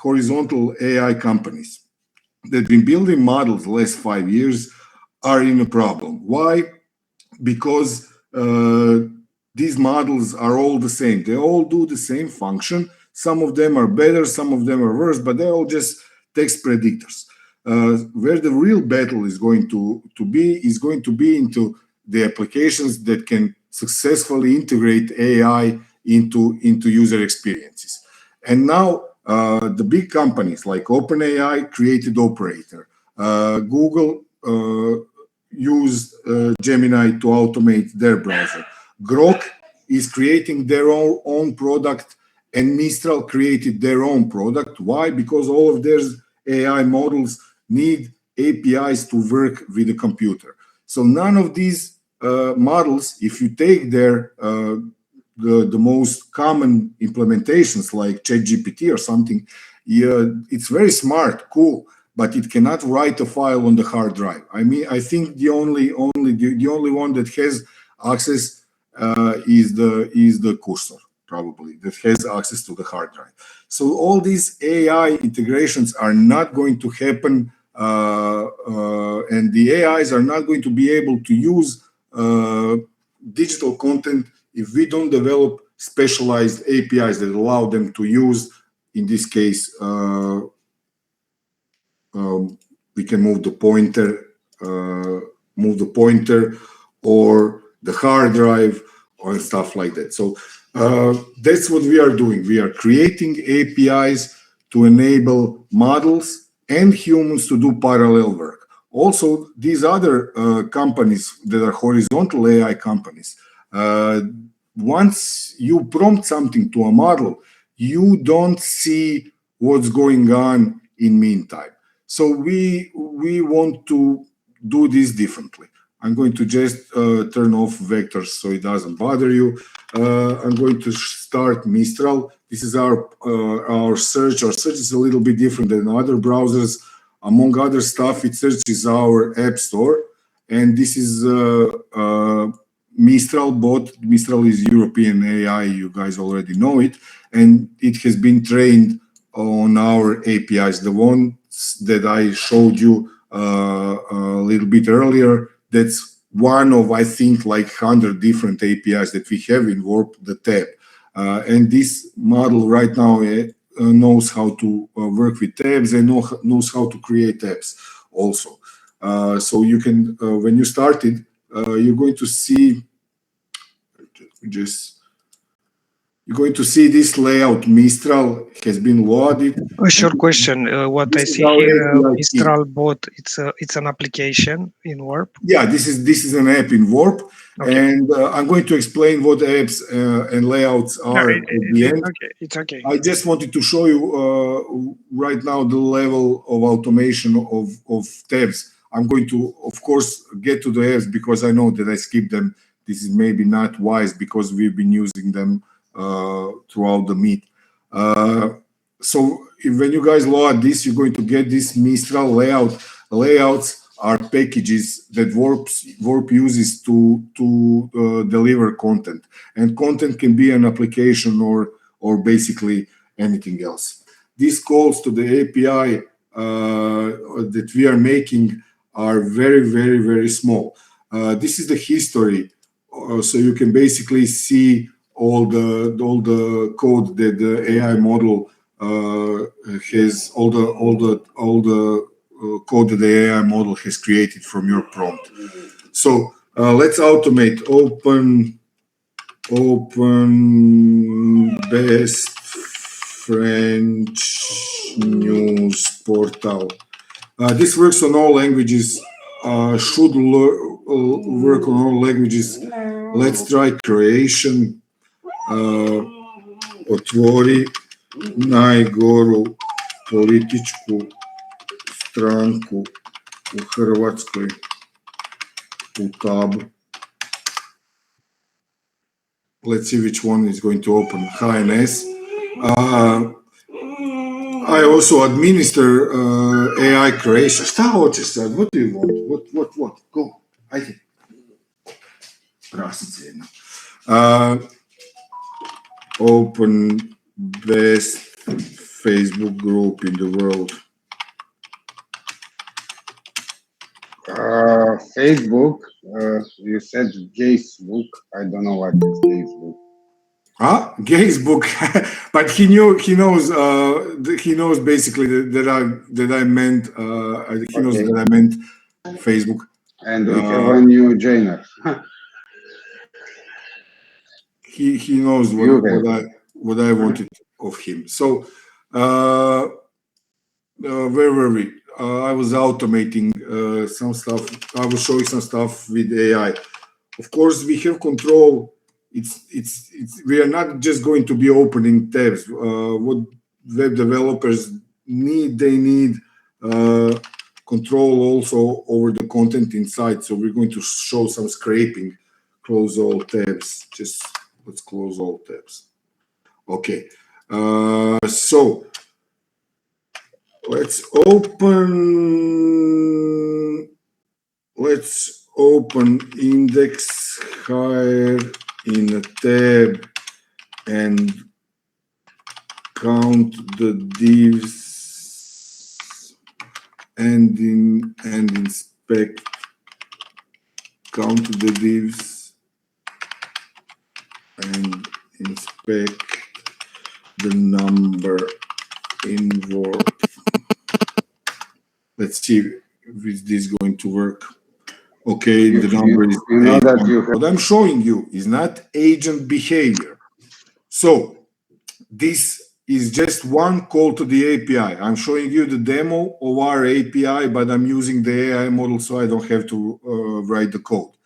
horizontal AI companies that have been building models the last 5 years are in a problem. Why? Because these models are all the same. They all do the same function. Some of them are better, some of them are worse, but they're all just text predictors. Where the real battle is going to be into the applications that can successfully integrate AI into user experiences. And now the big companies like OpenAI created Operator. Google used Gemini to automate their browser. Grok is creating their own product, and Mistral created their own product. Why? Because all of their AI models need APIs to work with the computer. So none of these models, if you take their the most common implementations like ChatGPT or something, yeah, it's very smart, cool, but it cannot write a file on the hard drive. I mean, I think the only one that has access is the cursor, probably, that has access to the hard drive. So all these AI integrations are not going to happen, and the AIs are not going to be able to use digital content if we don't develop specialized APIs that allow them to use, in this case, we can move the pointer or the hard drive or stuff like that. So that's what we are doing. We are creating APIs to enable models and humans to do parallel work. Also, these other companies that are horizontal AI companies, once you prompt something to a model, you don't see what's going on in meantime. So we want to do this differently. I'm going to just turn off vectors so it doesn't bother you. I'm going to start Mistral. This is our search. Our search is a little bit different than other browsers. Among other stuff, it searches our app store. And this is Mistral bot. Mistral is European AI. You guys already know it. And it has been trained on our APIs. The ones that I showed you a little bit earlier, that's one of, I think, like 100 different APIs that we have in Warp, the tab. And this model right now knows how to work with tabs and knows how to create tabs also. So you can, when you started, you're going to see this layout. Mistral has been loaded. A short question. What I see here, Mistral bot, it's an application in Warp. Yeah, this is an app in Warp, okay. And I'm going to explain what apps and layouts are at the end. Okay, it's okay. I just wanted to show you right now the level of automation of tabs. I'm going to, of course, get to the apps because I know that I skipped them. This is maybe not wise because we've been using them throughout the meet. So when you guys load this, you're going to get this Mistral layout. Layouts are packages that Warp uses to deliver content, and content can be an application or basically anything else. These calls to the API that we are making are very, very, very small. This is the history, so you can basically see all the code that the AI model has, all the code that the AI model has created from your prompt. So let's automate. Open best French news portal. This works on all languages. Should work on all languages. Let's try Croatian. Otvori najgoru političku stranku u Hrvatskoj u tabu. Let's see which one is going to open. HNS. I also administer AI Croatia. Šta hoćeš sad? What do you want? What? Go. Ajde. Prasice jedna. Open best Facebook group in the world? Facebook. You said Facebook. I don't know what is Facebook. Ah, Gay's book, but he knew he knows he knows basically that I meant he knows Okay. that I meant Facebook. And we have Uh, a new joiner. he knows You have. what I wanted of him. So uh, where were we? I was automating some stuff. I was showing some stuff with AI. Of course, we have control. It's we are not just going to be opening tabs. What web developers need, they need uh, control also over the content inside. So we're going to show some scraping. Close all tabs. Just let's close all tabs. Okay. So let's open. Let's open index higher in a tab and count the divs and inspect, count the divs and inspect the number involved. Let's see if this is going to work. Okay, the number is You know that you have. what I'm showing you is not agent behavior. So this is just one call to the API. I'm showing you the demo of our API, but I'm using the AI model so I don't have to write the code.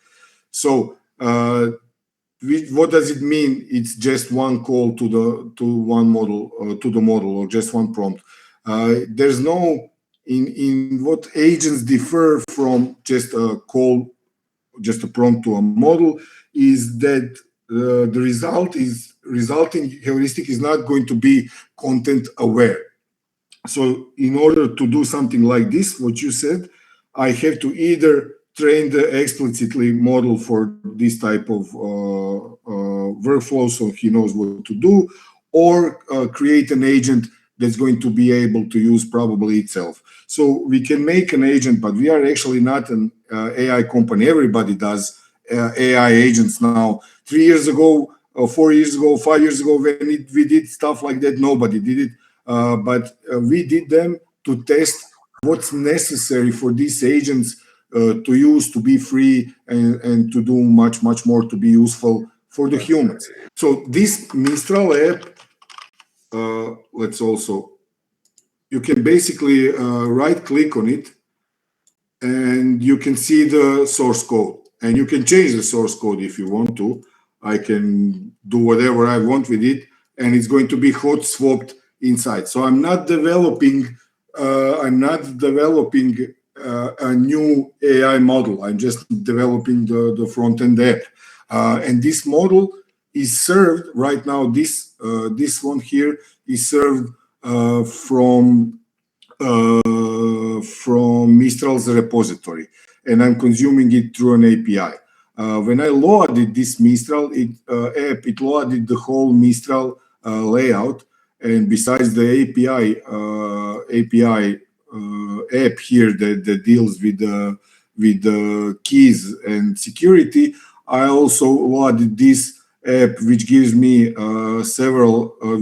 So what does it mean? It's just one call to one model to the model or just one prompt. There's no in what agents differ from just a call, just a prompt to a model, is that the resulting heuristic is not going to be content aware. So in order to do something like this, what you said, I have to either train the explicitly model for this type of workflow so he knows what to do, or create an agent that's going to be able to use probably itself. So we can make an agent, but we are actually not an AI company. Everybody does AI agents now. 3 years ago, 4 years ago, 5 years ago, when we did stuff like that, nobody did it. But we did them to test what's necessary for these agents to use, to be free, and to do much, much more to be useful for the humans. So this Mistral app, let's also, you can basically right click on it and you can see the source code, and you can change the source code if you want to. I can do whatever I want with it, and it's going to be hot swapped inside. So I'm not developing a new AI model. I'm just developing the front end app, and this model is served right now. This one here is served from Mistral's repository, and I'm consuming it through an API. When I loaded this Mistral app, it loaded the whole Mistral layout, and besides the API app here that deals with the keys and security, I also loaded this app, which gives me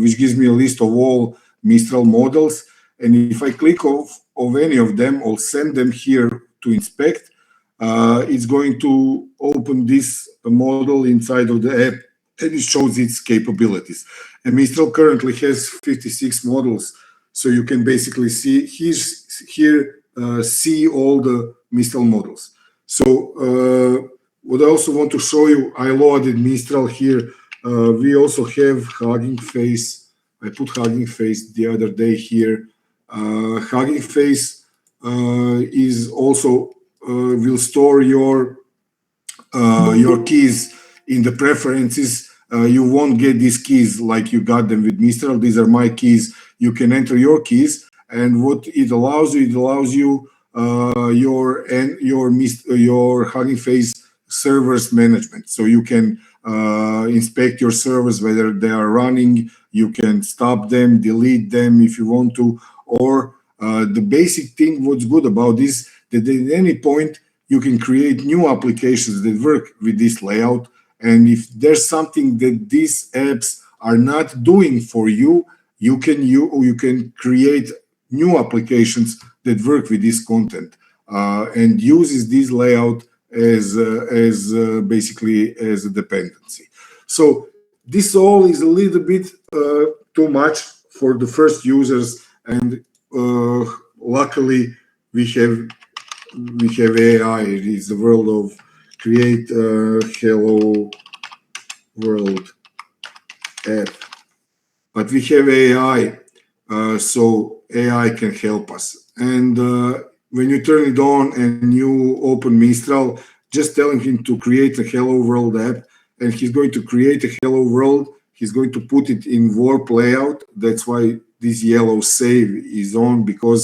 which gives me a list of all Mistral models. And if I click of any of them, I'll send them here to inspect. It's going to open this model inside of the app, and it shows its capabilities. And Mistral currently has 56 models, so you can basically see see all the Mistral models. So what I also want to show you, I loaded Mistral here. We also have Hugging Face. I put Hugging Face the other day here. Hugging Face is also will store your keys in the preferences. You won't get these keys like you got them with Mistral. These are my keys. You can enter your keys, and what it allows you, your Hugging Face servers management. So you can inspect your servers, whether they are running. You can stop them, delete them if you want to, or the basic thing what's good about this, that at any point you can create new applications that work with this layout. And if there's something that these apps are not doing for you, you can create new applications that work with this content and uses this layout as basically as a dependency. So this all is a little bit too much for the first users, and luckily we have AI. It is the world of create hello world app, but we have AI, so AI can help us. And when you turn it on and you open Mistral, just telling him to create a hello world app, and he's going to create a hello world. He's going to put it in warp layout. That's why this yellow save is on, because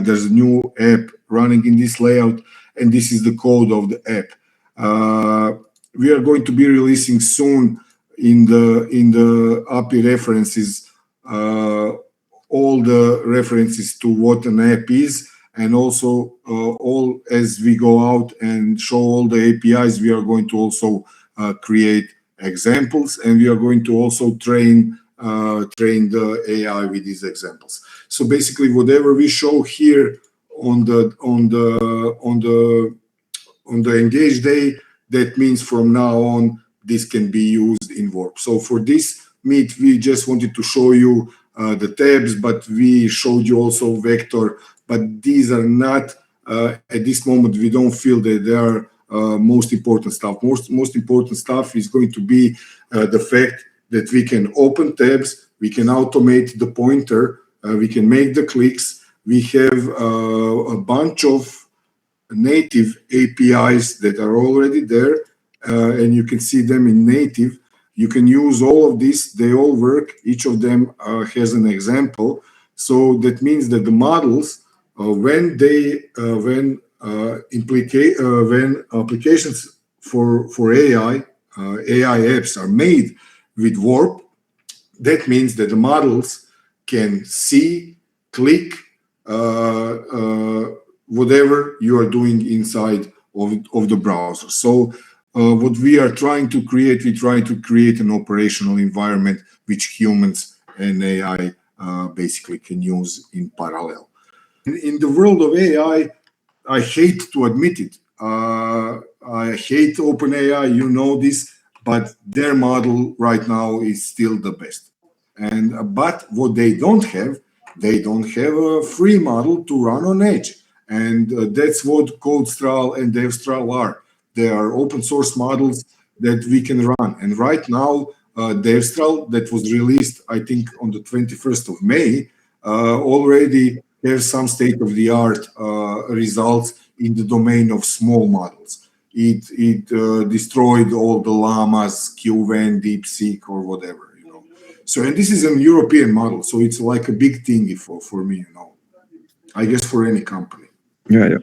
there's a new app running in this layout, and this is the code of the app. We are going to be releasing soon in the API references all the references to what an app is, and also all as we go out and show all the APIs, we are going to also create examples, and we are going to also train the AI with these examples. So basically, whatever we show here on the engage day, that means from now on this can be used in Warp. So for this meet, we just wanted to show you the tabs, but we showed you also vector. But these are not at this moment. We don't feel that they are most important stuff. Most important stuff is going to be the fact that we can open tabs, we can automate the pointer, we can make the clicks. We have a bunch of native APIs that are already there, and you can see them in native. You can use all of this. They all work. Each of them has an example. So that means that the models, when applications for AI apps are made with Warp, that means that the models can see, click, whatever you are doing inside of the browser. So what we are trying to create, we try to create an operational environment which humans and AI basically can use in parallel. In the world of AI, I hate to admit it. I hate OpenAI, you know this, but their model right now is still the best. But what they don't have a free model to run on edge. And that's what CodeStral and DevStral are. They are open source models that we can run. And right now, DevStral, that was released, I think, on the 21st of May, already has some state-of-the-art results in the domain of small models. It destroyed all the llamas, QVen, DeepSeek, or whatever. So, and this is a European model, so it's like a big thing for me, I guess for any company. Yeah.